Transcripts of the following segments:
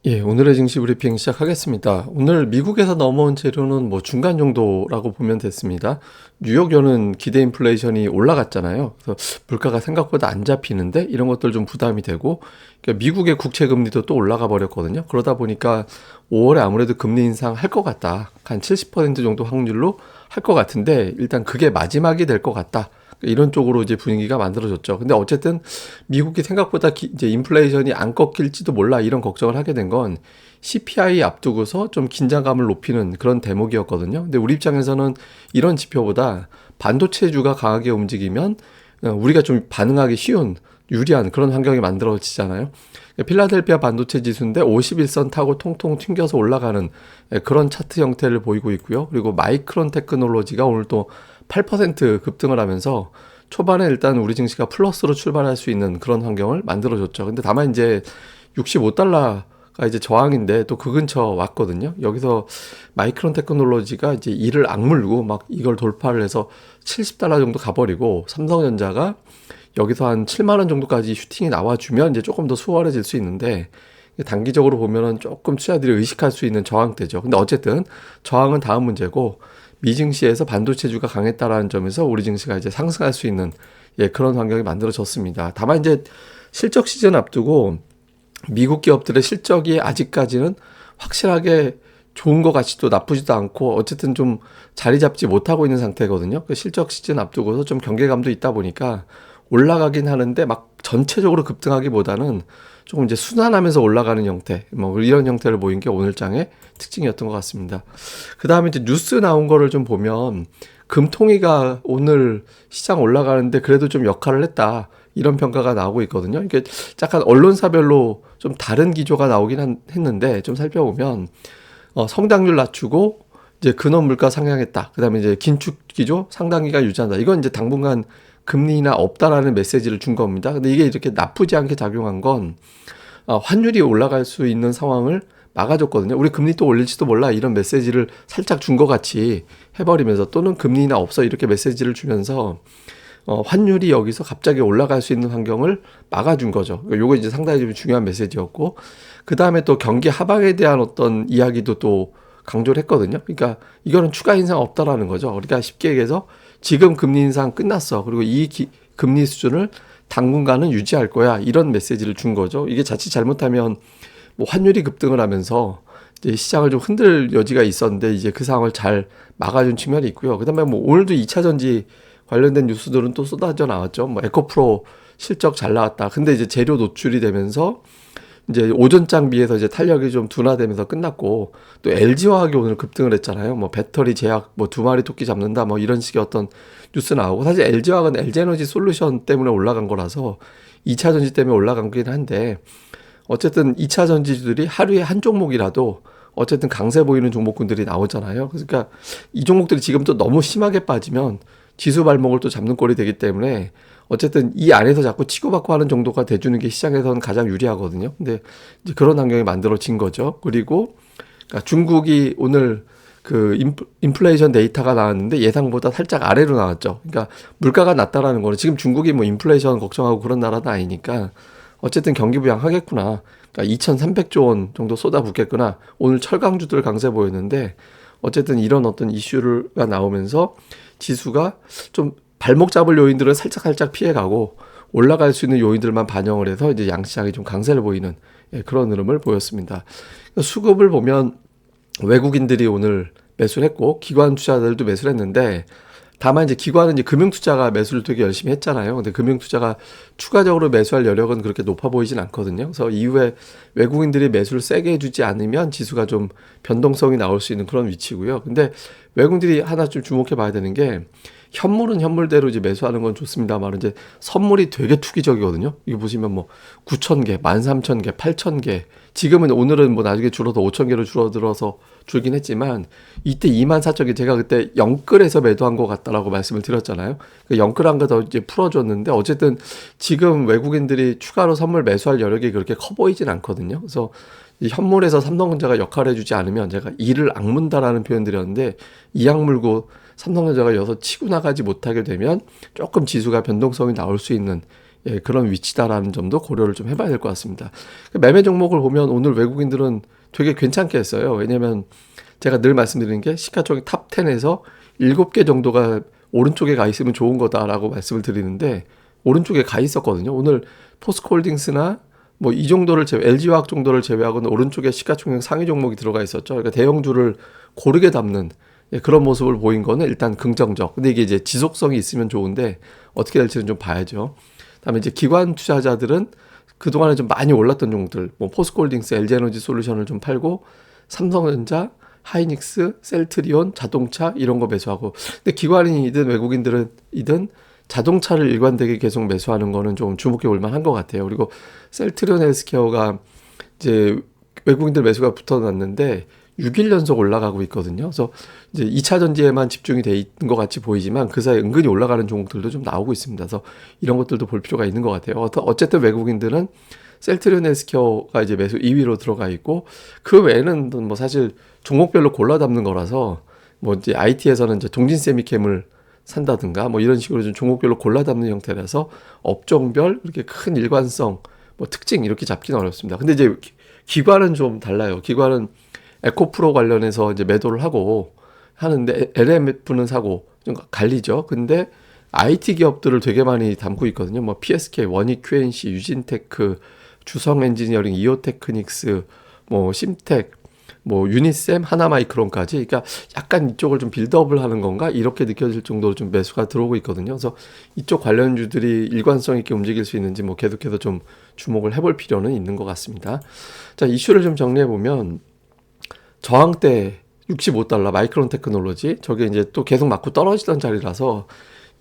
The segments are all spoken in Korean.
예, 오늘의 증시 브리핑 시작하겠습니다. 오늘 미국에서 넘어온 재료는 뭐 중간 정도라고 보면 됐습니다. 뉴욕연은 기대 인플레이션이 올라갔잖아요. 그래서 물가가 생각보다 안 잡히는데 이런 것들 좀 부담이 되고, 그러니까 미국의 국채 금리도 또 올라가 버렸거든요. 그러다 보니까 5월에 아무래도 금리 인상 할 것 같다. 한 70% 정도 확률로 할 것 같은데 일단 그게 마지막이 될 것 같다. 이런 쪽으로 이제 분위기가 만들어졌죠. 근데 어쨌든 미국이 생각보다 이제 인플레이션이 안 꺾일지도 몰라 이런 걱정을 하게 된 건 CPI 앞두고서 좀 긴장감을 높이는 그런 대목이었거든요. 근데 우리 입장에서는 이런 지표보다 반도체주가 강하게 움직이면 우리가 좀 반응하기 쉬운 유리한 그런 환경이 만들어지잖아요. 필라델피아 반도체 지수인데 51선 타고 통통 튕겨서 올라가는 그런 차트 형태를 보이고 있고요. 그리고 마이크론 테크놀로지가 오늘 또 8% 급등을 하면서 초반에 일단 우리 증시가 플러스로 출발할 수 있는 그런 환경을 만들어줬죠. 근데 다만 이제 65달러가 이제 저항인데 또 그 근처 왔거든요. 여기서 마이크론 테크놀로지가 이제 이를 악물고 막 이걸 돌파를 해서 70달러 정도 가버리고 삼성전자가 여기서 한 7만 원 정도까지 슈팅이 나와주면 이제 조금 더 수월해질 수 있는데 단기적으로 보면은 조금 투자들이 의식할 수 있는 저항대죠. 근데 어쨌든 저항은 다음 문제고 미증시에서 반도체주가 강했다라는 점에서 우리 증시가 이제 상승할 수 있는 그런 환경이 만들어졌습니다. 다만 이제 실적 시즌 앞두고 미국 기업들의 실적이 아직까지는 확실하게 좋은 것 같지도 나쁘지도 않고 어쨌든 좀 자리 잡지 못하고 있는 상태거든요. 그 실적 시즌 앞두고서 좀 경계감도 있다 보니까 올라가긴 하는데 막 전체적으로 급등하기보다는 조금 이제 순환하면서 올라가는 형태, 뭐 이런 형태를 보인 게 오늘 장의 특징이었던 것 같습니다. 그 다음에 이제 뉴스 나온 거를 좀 보면 금통위가 오늘 시장 올라가는데 그래도 좀 역할을 했다. 이런 평가가 나오고 있거든요. 이게 약간 언론사별로 좀 다른 기조가 나오긴 했는데 좀 살펴보면 성장률 낮추고 이제 근원 물가 상향했다. 그다음에 이제 긴축 기조 상당기가 유지한다. 이건 이제 당분간 금리 인하 없다라는 메시지를 준 겁니다. 근데 이게 이렇게 나쁘지 않게 작용한 건 환율이 올라갈 수 있는 상황을 막아줬거든요. 우리 금리 또 올릴지도 몰라 이런 메시지를 살짝 준 것 같이 해버리면서 또는 금리 인하 없어 이렇게 메시지를 주면서 환율이 여기서 갑자기 올라갈 수 있는 환경을 막아준 거죠. 요거 이제 상당히 좀 중요한 메시지였고, 그 다음에 또 경기 하방에 대한 어떤 이야기도 또 강조를 했거든요. 그러니까 이거는 추가 인상 없다라는 거죠. 그러니까 쉽게 얘기해서 지금 금리 인상 끝났어. 그리고 이 금리 수준을 당분간은 유지할 거야. 이런 메시지를 준 거죠. 이게 자칫 잘못하면 뭐 환율이 급등을 하면서 이제 시장을 좀 흔들 여지가 있었는데 이제 그 상황을 잘 막아준 측면이 있고요. 그다음에 뭐 오늘도 2차 전지 관련된 뉴스들은 또 쏟아져 나왔죠. 뭐 에코프로 실적 잘 나왔다. 근데 이제 재료 노출이 되면서 이제 오전장 비해서 이제 탄력이 좀 둔화되면서 끝났고, 또 LG화학이 오늘 급등을 했잖아요. 뭐 배터리 제약 뭐 2마리 토끼 잡는다 뭐 이런 식의 어떤 뉴스 나오고, 사실 LG화학은 LG에너지 솔루션 때문에 올라간 거라서 2차 전지 때문에 올라간 거긴 한데 어쨌든 2차 전지주들이 하루에 한 종목이라도 어쨌든 강세 보이는 종목군들이 나오잖아요. 그러니까 이 종목들이 지금 또 너무 심하게 빠지면 지수 발목을 또 잡는 꼴이 되기 때문에 어쨌든 이 안에서 자꾸 치고받고 하는 정도가 돼주는 게 시장에서는 가장 유리하거든요. 근데 이제 그런 환경이 만들어진 거죠. 그리고 그러니까 중국이 오늘 그 인플레이션 데이터가 나왔는데 예상보다 살짝 아래로 나왔죠. 그러니까 물가가 낮다라는 거는 지금 중국이 뭐 인플레이션 걱정하고 그런 나라도 아니니까 어쨌든 경기 부양하겠구나. 그러니까 2,300조 원 정도 쏟아붓겠구나. 오늘 철강주들 강세 보였는데 어쨌든 이런 어떤 이슈가 나오면서 지수가 좀 발목 잡을 요인들은 살짝 피해가고 올라갈 수 있는 요인들만 반영을 해서 이제 양시장이 좀 강세를 보이는 그런 흐름을 보였습니다. 수급을 보면 외국인들이 오늘 매수를 했고 기관 투자자들도 매수를 했는데, 다만 이제 기관은 이제 금융투자가 매수를 되게 열심히 했잖아요. 근데 금융투자가 추가적으로 매수할 여력은 그렇게 높아 보이진 않거든요. 그래서 이후에 외국인들이 매수를 세게 해주지 않으면 지수가 좀 변동성이 나올 수 있는 그런 위치고요. 근데 외국인들이 하나 좀 주목해 봐야 되는 게, 현물은 현물대로 이제 매수하는 건 좋습니다만 이제 선물이 되게 투기적이거든요. 이거 보시면 뭐 9,000개, 13,000개, 8,000개. 지금은 오늘은 뭐 나중에 줄어서 5,000개로 줄어들어서 줄긴 했지만 이때 24,000개, 제가 그때 영끌에서 매도한 것 같다라고 말씀을 드렸잖아요. 그 영끌한 거 더 이제 풀어줬는데 어쨌든 지금 외국인들이 추가로 선물 매수할 여력이 그렇게 커 보이진 않거든요. 그래서 이 현물에서 삼성전자가 역할을 해주지 않으면, 제가 이를 악문다라는 표현 드렸는데 이 악물고 삼성전자가 여기서 치고 나가지 못하게 되면 조금 지수가 변동성이 나올 수 있는 예, 그런 위치다라는 점도 고려를 좀 해봐야 될 것 같습니다. 매매 종목을 보면 오늘 외국인들은 되게 괜찮게 했어요. 왜냐면 제가 늘 말씀드리는 게 시가총액 탑 10에서 7개 정도가 오른쪽에 가 있으면 좋은 거다라고 말씀을 드리는데 오른쪽에 가 있었거든요. 오늘 포스코홀딩스나 뭐 이 정도를 LG화학 정도를 제외하고는 오른쪽에 시가총액 상위 종목이 들어가 있었죠. 그러니까 대형주를 고르게 담는 예, 그런 모습을 보인 거는 일단 긍정적. 근데 이게 이제 지속성이 있으면 좋은데 어떻게 될지는 좀 봐야죠. 다음에 이제 기관 투자자들은 그동안에 좀 많이 올랐던 종목들, 뭐 포스코홀딩스, LG에너지 솔루션을 좀 팔고 삼성전자, 하이닉스, 셀트리온, 자동차 이런 거 매수하고. 근데 기관인이든 외국인들이든 자동차를 일관되게 계속 매수하는 거는 좀 주목해 볼 만한 것 같아요. 그리고 셀트리온 헬스케어가 이제 외국인들 매수가 붙어났는데 6일 연속 올라가고 있거든요. 그래서 이제 2차 전지에만 집중이 돼 있는 것 같이 보이지만 그 사이에 은근히 올라가는 종목들도 좀 나오고 있습니다. 그래서 이런 것들도 볼 필요가 있는 것 같아요. 어쨌든 외국인들은 셀트리온 헬스케어가 이제 매수 2위로 들어가 있고 그 외에는 뭐 사실 종목별로 골라 담는 거라서 뭐 이제 IT에서는 이제 동진세미캠을 산다든가 뭐 이런 식으로 좀 종목별로 골라 담는 형태라서 업종별 이렇게 큰 일관성 뭐 특징 이렇게 잡기는 어렵습니다. 근데 이제 기관은 좀 달라요. 기관은 에코프로 관련해서 이제 매도를 하고 하는데 LMF는 사고 좀 갈리죠. 근데 IT 기업들을 되게 많이 담고 있거든요. 뭐 PSK, 원익 QNC, 유진테크, 주성 엔지니어링, 이오테크닉스, 뭐 심텍, 뭐 유니셈, 하나마이크론까지. 그러니까 약간 이쪽을 좀 빌드업을 하는 건가 이렇게 느껴질 정도로 좀 매수가 들어오고 있거든요. 그래서 이쪽 관련주들이 일관성 있게 움직일 수 있는지 뭐 계속해서 좀 주목을 해볼 필요는 있는 것 같습니다. 자, 이슈를 좀 정리해 보면 저항대 65달러 마이크론 테크놀로지 저게 이제 또 계속 맞고 떨어지던 자리라서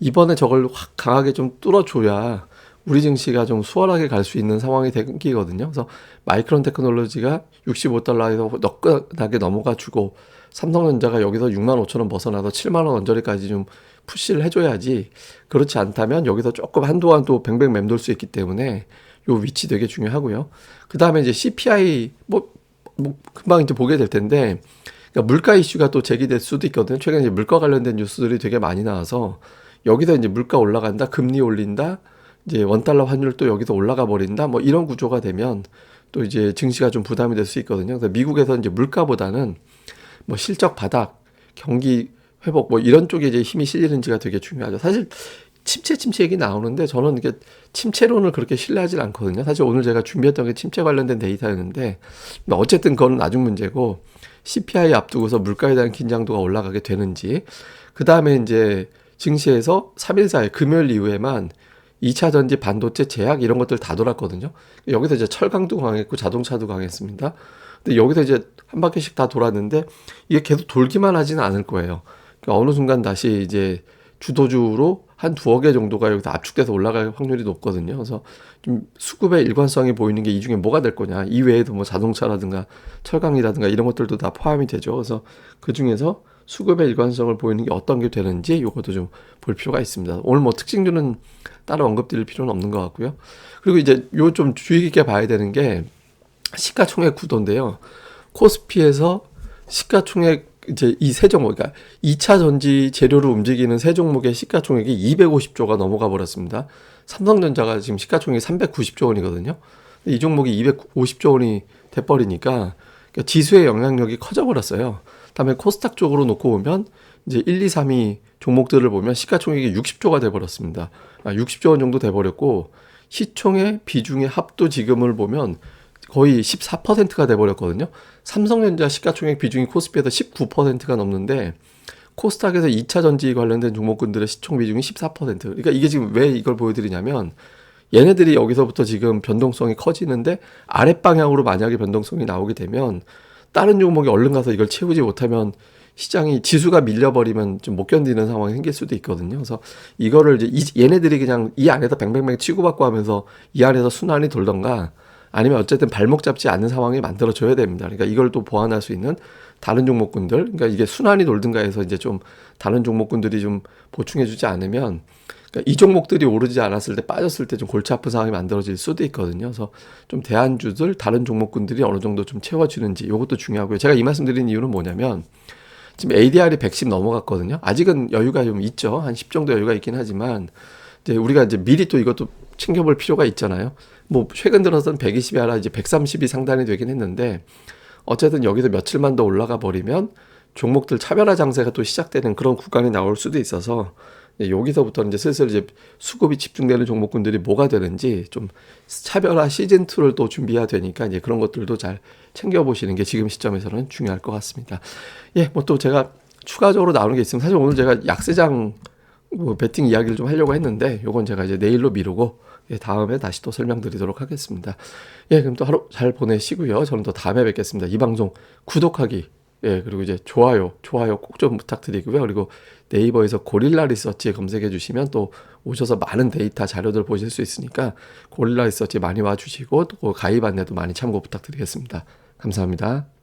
이번에 저걸 확 강하게 좀 뚫어줘야 우리 증시가 좀 수월하게 갈 수 있는 상황이 생기거든요. 그래서 마이크론 테크놀로지가 65달러에서 너끈하게 넘어가 주고 삼성전자가 여기서 6만 5천 원 벗어나서 7만 원 언저리까지 좀 푸시를 해줘야지. 그렇지 않다면 여기서 조금 한동안 또 뱅뱅 맴돌 수 있기 때문에 요 위치 되게 중요하고요. 그 다음에 이제 CPI 뭐 금방 이제 보게 될 텐데, 그러니까 물가 이슈가 또 제기될 수도 있거든요. 최근에 이제 물가 관련된 뉴스들이 되게 많이 나와서 여기서 이제 물가 올라간다, 금리 올린다, 이제 원달러 환율 또 여기서 올라가 버린다, 뭐 이런 구조가 되면 또 이제 증시가 좀 부담이 될 수 있거든요. 그래서 미국에서 이제 물가보다는 뭐 실적 바닥, 경기 회복 뭐 이런 쪽에 이제 힘이 실리는지가 되게 중요하죠. 사실 침체 얘기 나오는데 저는 이게 침체론을 그렇게 신뢰하지 않거든요. 사실 오늘 제가 준비했던 게 침체 관련된 데이터였는데 어쨌든 그건 나중 문제고 CPI 앞두고서 물가에 대한 긴장도가 올라가게 되는지 그 다음에 이제 증시에서 3일 사이 금요일 이후에만 2차 전지 반도체 제약 이런 것들 다 돌았거든요. 여기서 이제 철강도 강했고 자동차도 강했습니다. 근데 여기서 이제 한 바퀴씩 다 돌았는데 이게 계속 돌기만 하지는 않을 거예요. 그러니까 어느 순간 다시 이제 주도주로 한 2억 개 정도가 여기서 압축돼서 올라갈 확률이 높거든요. 그래서 좀 수급의 일관성이 보이는 게 이 중에 뭐가 될 거냐. 이 외에도 뭐 자동차라든가 철강이라든가 이런 것들도 다 포함이 되죠. 그래서 그 중에서 수급의 일관성을 보이는 게 어떤 게 되는지 이것도 좀 볼 필요가 있습니다. 오늘 뭐 특징주는 따로 언급드릴 필요는 없는 것 같고요. 그리고 이제 요 좀 주의 깊게 봐야 되는 게 시가총액 구도인데요. 코스피에서 시가총액 이제 이 세 종목, 그러니까 2차 전지 재료를 움직이는 세 종목의 시가총액이 250조가 넘어가 버렸습니다. 삼성전자가 지금 시가총액이 390조 원이거든요. 이 종목이 250조 원이 돼버리니까 그러니까 지수의 영향력이 커져 버렸어요. 다음에 코스닥 쪽으로 놓고 보면 이제 1, 2, 3위 종목들을 보면 시가총액이 60조가 돼버렸습니다. 60조 원 정도 돼버렸고 시총의 비중의 합도 지금을 보면 거의 14%가 돼버렸거든요. 삼성전자 시가총액 비중이 코스피에서 19%가 넘는데 코스닥에서 2차 전지 관련된 종목군들의 시총 비중이 14%. 그러니까 이게 지금 왜 이걸 보여드리냐면 얘네들이 여기서부터 지금 변동성이 커지는데 아랫방향으로 만약에 변동성이 나오게 되면 다른 종목이 얼른 가서 이걸 채우지 못하면 시장이 지수가 밀려버리면 좀 못 견디는 상황이 생길 수도 있거든요. 그래서 이거를 이제 얘네들이 그냥 이 안에서 뱅뱅뱅 치고받고 하면서 이 안에서 순환이 돌던가 아니면 어쨌든 발목 잡지 않는 상황이 만들어져야 됩니다. 그러니까 이걸 또 보완할 수 있는 다른 종목군들, 그러니까 이게 순환이 돌든가 해서 이제 좀 다른 종목군들이 좀 보충해주지 않으면 그러니까 이 종목들이 오르지 않았을 때 빠졌을 때 좀 골치 아픈 상황이 만들어질 수도 있거든요. 그래서 좀 대안주들 다른 종목군들이 어느 정도 좀 채워주는지 이것도 중요하고요. 제가 이 말씀드린 이유는 뭐냐면 지금 ADR이 110 넘어갔거든요. 아직은 여유가 좀 있죠. 한 10 정도 여유가 있긴 하지만 이제 우리가 이제 미리 또 이것도 챙겨볼 필요가 있잖아요. 뭐 최근 들어서는 120이 아니라 이제 130이 상단이 되긴 했는데 어쨌든 여기서 며칠만 더 올라가 버리면 종목들 차별화 장세가 또 시작되는 그런 구간이 나올 수도 있어서 여기서부터는 이제 슬슬 이제 수급이 집중되는 종목군들이 뭐가 되는지 좀 차별화 시즌 2를 또 준비해야 되니까 이제 그런 것들도 잘 챙겨보시는 게 지금 시점에서는 중요할 것 같습니다. 예, 뭐 또 제가 추가적으로 나오는 게 있으면 사실 오늘 제가 약세장 뭐 배팅 이야기를 좀 하려고 했는데 요건 제가 이제 내일로 미루고 다음에 다시 또 설명드리도록 하겠습니다. 예, 그럼 또 하루 잘 보내시고요. 저는 또 다음에 뵙겠습니다. 이 방송 구독하기, 예, 그리고 이제 좋아요 꼭 좀 부탁드리고요. 그리고 네이버에서 고릴라 리서치 검색해 주시면 또 오셔서 많은 데이터 자료들 보실 수 있으니까 고릴라 리서치 많이 와주시고 또 가입 안내도 많이 참고 부탁드리겠습니다. 감사합니다.